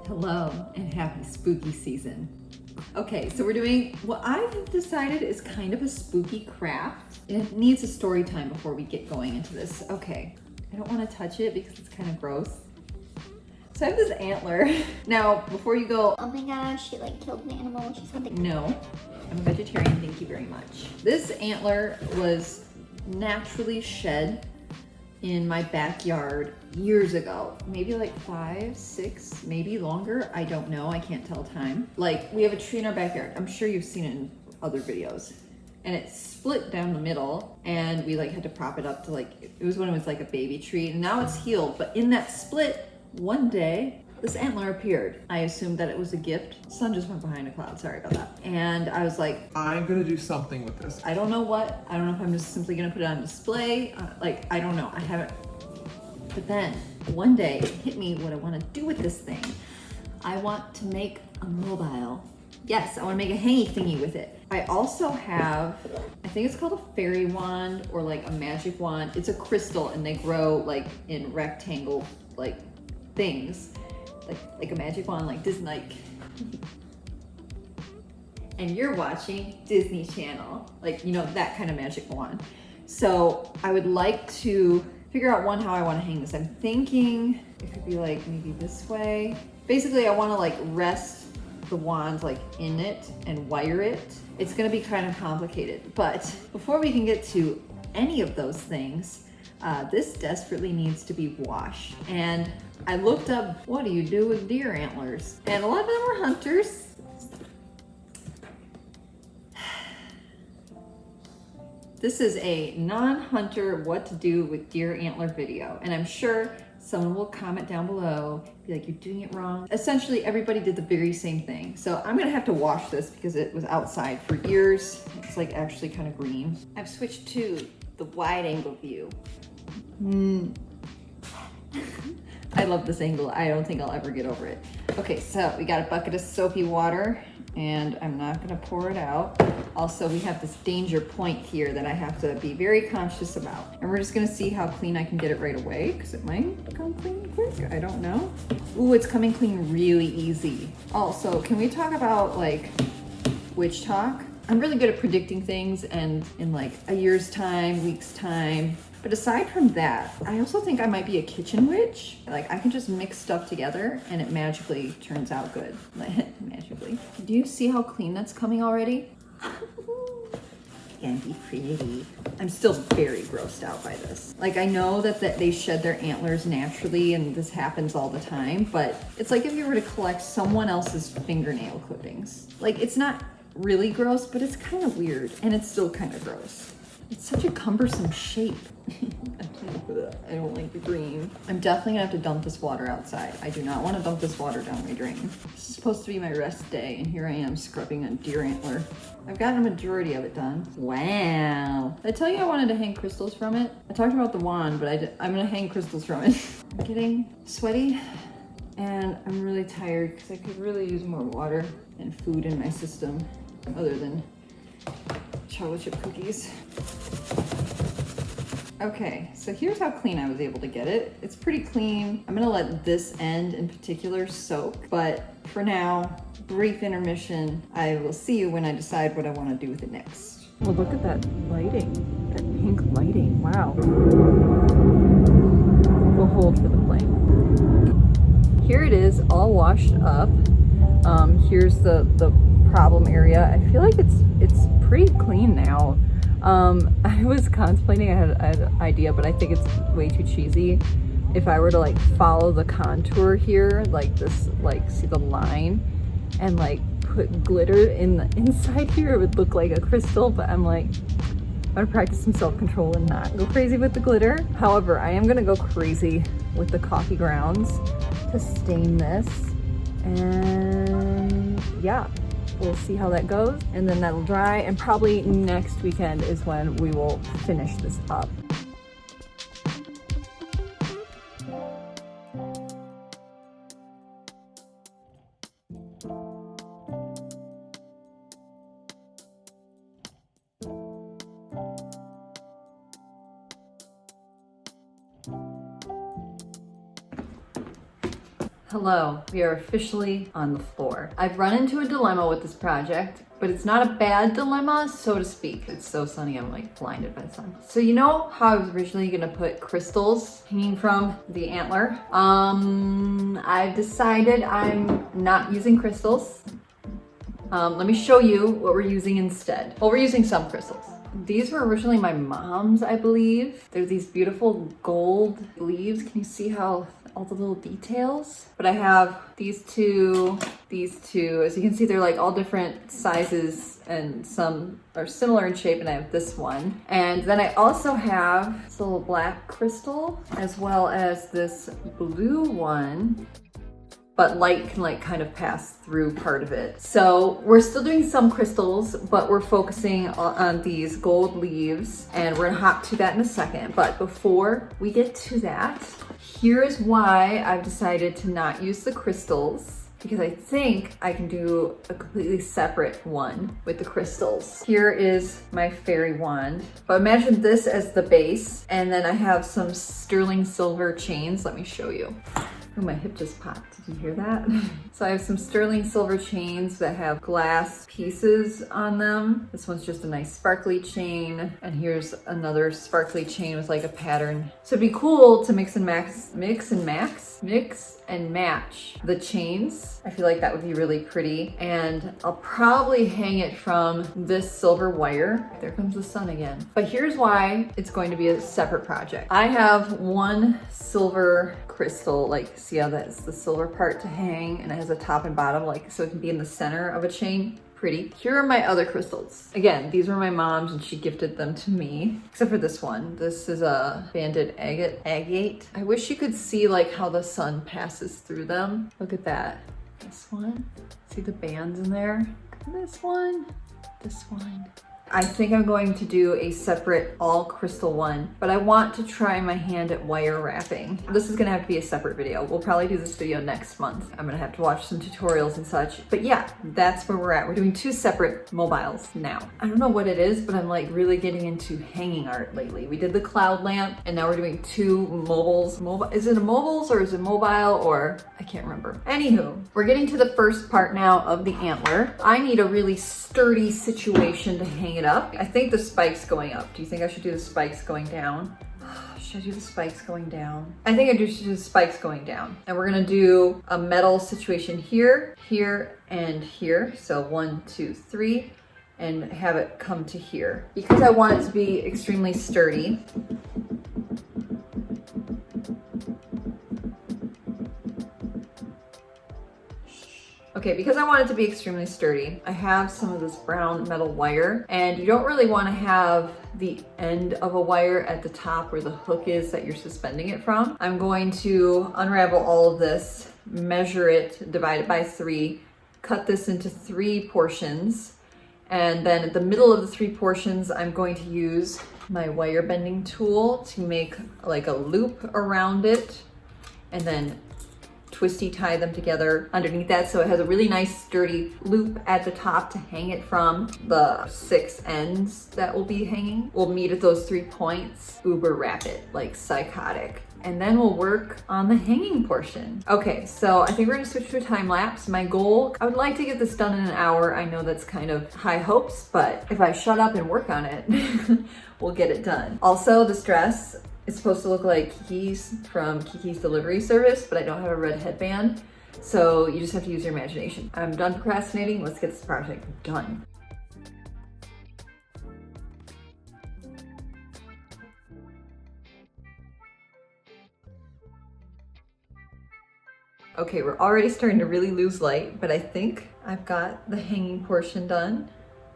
Hello and happy spooky season. Okay, so we're doing what I've decided is kind of a spooky craft. It needs a story time before we get going into this. Okay, I don't want to touch it because it's kind of gross. So I have this antler. Now, before you go, oh my gosh, she like killed an animal. She's something. no, I'm a vegetarian, thank you very much. This antler was naturally shed in my backyard years ago, maybe like 5, 6, maybe longer. I don't know, I can't tell time. Like, we have a tree in our backyard. I'm sure you've seen it in other videos. And it split down the middle and we like had to prop it up to like, it was when it was like a baby tree, and now it's healed. But in that split, one day, this antler appeared. I assumed that it was a gift. Sun just went behind a cloud, sorry about that. And I was like, I'm gonna do something with this. I don't know what. I don't know if I'm just simply gonna put it on display. Like, I don't know, I haven't. But then one day it hit me what I wanna do with this thing. I want to make a mobile. Yes, I wanna make a hangy thingy with it. I also have, I think it's called a fairy wand or like a magic wand. It's a crystal and they grow like in rectangle like things. Like a magic wand, like Disney, like. And you're watching Disney Channel, like, you know, that kind of magic wand. So I would like to figure out one, how I want to hang this. I'm thinking it could be like maybe this way. Basically, I want to like rest the wand like in it and wire it. It's going to be kind of complicated, but before we can get to any of those things, this desperately needs to be washed. And I looked up, what do you do with deer antlers? And a lot of them are hunters. This is a non-hunter what to do with deer antler video. And I'm sure someone will comment down below, be like, you're doing it wrong. Essentially, everybody did the very same thing. So I'm gonna have to wash this because it was outside for years. It's like actually kind of green. I've switched to the wide angle view. I love this angle. I don't think I'll ever get over it. Okay, so we got a bucket of soapy water and I'm not gonna pour it out. Also, we have this danger point here that I have to be very conscious about. And we're just gonna see how clean I can get it right away because it might come clean quick, I don't know. Ooh, it's coming clean really easy. Also, can we talk about like witch talk? I'm really good at predicting things and in like a year's time, week's time. But aside from that, I also think I might be a kitchen witch. Like I can just mix stuff together and it magically turns out good. Magically. Do you see how clean that's coming already? Can't be pretty. I'm still very grossed out by this. Like I know that they shed their antlers naturally and this happens all the time, but it's like if you were to collect someone else's fingernail clippings. Like it's not really gross, but it's kind of weird and it's still kind of gross. It's such a cumbersome shape. I don't like the green. I'm definitely gonna have to dump this water outside. I do not want to dump this water down my drain. This is supposed to be my rest day, and here I am scrubbing a deer antler. I've gotten a majority of it done. Wow. Did I tell you I wanted to hang crystals from it? I talked about the wand, but I'm gonna hang crystals from it. I'm getting sweaty, and I'm really tired because I could really use more water and food in my system other than chocolate chip cookies. Okay, so here's how clean I was able to get it. It's pretty clean. I'm gonna let this end in particular soak, but for now, brief intermission. I will see you when I decide what I want to do with it next. Well, look at that lighting, that pink lighting, wow. We'll hold for the flame. Here it is, all washed up. Here's the problem area. I feel like it's pretty clean now. I was contemplating, I had an idea, but I think it's way too cheesy. If I were to like follow the contour here, like this, like see the line and like put glitter in the inside here, it would look like a crystal, but I'm like, I'm gonna practice some self-control and not go crazy with the glitter. However, I am gonna go crazy with the coffee grounds to stain this. And yeah, we'll see how that goes, and then that'll dry, and probably next weekend is when we will finish this up. Hello, we are officially on the floor. I've run into a dilemma with this project, but it's not a bad dilemma, so to speak. It's so sunny, I'm like blinded by the sun. So you know how I was originally gonna put crystals hanging from the antler? I've decided I'm not using crystals. Let me show you what we're using instead. Well, we're using some crystals. These were originally my mom's, I believe. They're these beautiful gold leaves. Can you see how all the little details? But I have these two. As you can see, they're like all different sizes and some are similar in shape, and I have this one. And then I also have this little black crystal as well as this blue one. But light can like kind of pass through part of it. So we're still doing some crystals, but we're focusing on these gold leaves, and we're gonna hop to that in a second. But before we get to that, here is why I've decided to not use the crystals, because I think I can do a completely separate one with the crystals. Here is my fairy wand, but imagine this as the base, and then I have some sterling silver chains. Let me show you. Oh, my hip just popped. Did you hear that? So I have some sterling silver chains that have glass pieces on them. This one's just a nice sparkly chain. And here's another sparkly chain with like a pattern. So it'd be cool to mix and match the chains. I feel like that would be really pretty. And I'll probably hang it from this silver wire. There comes the sun again. But here's why it's going to be a separate project. I have one silver crystal, like see how that's the silver part to hang, and it has a top and bottom, like so it can be in the center of a chain. Pretty. Here are my other crystals. Again, these were my mom's and she gifted them to me, except for this one. This is a banded agate. I wish you could see like how the sun passes through them. Look at that. This one. See the bands in there? This one. This one. I think I'm going to do a separate all crystal one, but I want to try my hand at wire wrapping. This is gonna have to be a separate video. We'll probably do this video next month. I'm gonna have to watch some tutorials and such, but yeah, that's where we're at. We're doing two separate mobiles now. I don't know what it is, but I'm like really getting into hanging art lately. We did the cloud lamp and now we're doing two mobiles. Is it a mobiles or is it mobile, or I can't remember. Anywho, we're getting to the first part now of the antler. I need a really sturdy situation to hang it up. I think the spikes going up. Do you think I should do the spikes going down? Should I do the spikes going down? I think I should do the spikes going down. And we're gonna do a metal situation here, here, and here. So 1, 2, 3, and have it come to here. Because I want it to be extremely sturdy, okay, because I want it to be extremely sturdy, I have some of this brown metal wire, and you don't really want to have the end of a wire at the top where the hook is that you're suspending it from. I'm going to unravel all of this, measure it, divide it by 3, cut this into 3 portions, and then at the middle of the 3 portions, I'm going to use my wire bending tool to make like a loop around it, and then twisty tie them together underneath that so it has a really nice sturdy loop at the top to hang it from. The 6 ends that will be hanging will meet at those 3 points, uber wrap it like psychotic, and then we'll work on the hanging portion. Okay, so I think we're gonna switch to a time lapse. My goal, I would like to get this done in an hour. I know that's kind of high hopes, but if I shut up and work on it, we'll get it done. Also, this dress, it's supposed to look like Kiki's from Kiki's Delivery Service, but I don't have a red headband, so you just have to use your imagination. I'm done procrastinating. Let's get this project done. Okay, we're already starting to really lose light, but I think I've got the hanging portion done.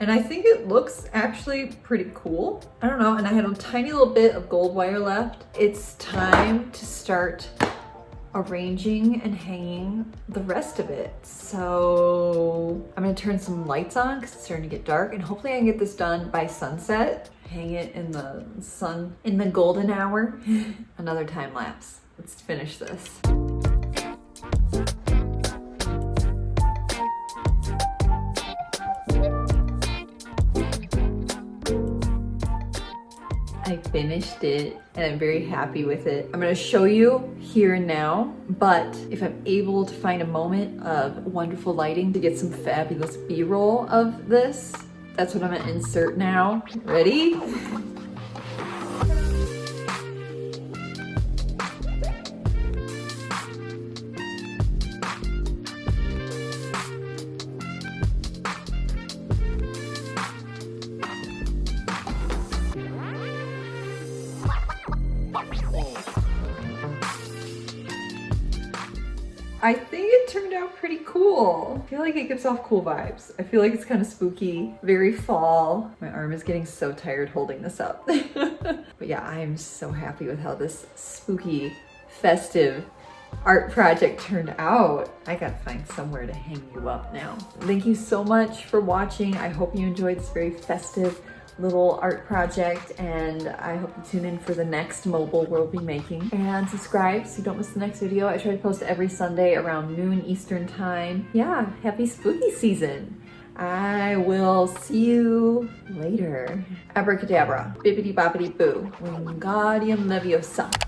And I think it looks actually pretty cool. I don't know, and I had a tiny little bit of gold wire left. It's time to start arranging and hanging the rest of it. So I'm gonna turn some lights on because it's starting to get dark, and hopefully I can get this done by sunset. Hang it in the sun, in the golden hour. Another time lapse. Let's finish this. I finished it and I'm very happy with it. I'm gonna show you here and now, but if I'm able to find a moment of wonderful lighting to get some fabulous B-roll of this, that's what I'm gonna insert now. Ready? I think it turned out pretty cool. I feel like it gives off cool vibes. I feel like it's kind of spooky, very fall. My arm is getting so tired holding this up. But yeah, I am so happy with how this spooky, festive art project turned out. I gotta find somewhere to hang you up now. Thank you so much for watching. I hope you enjoyed this very festive little art project, and I hope you tune in for the next mobile we'll be making, and subscribe so you don't miss the next video. I try to post every Sunday around noon Eastern time. Yeah, happy spooky season. I will see you later. Abracadabra, bibbidi bobbidi boo, Wingardium Leviosa.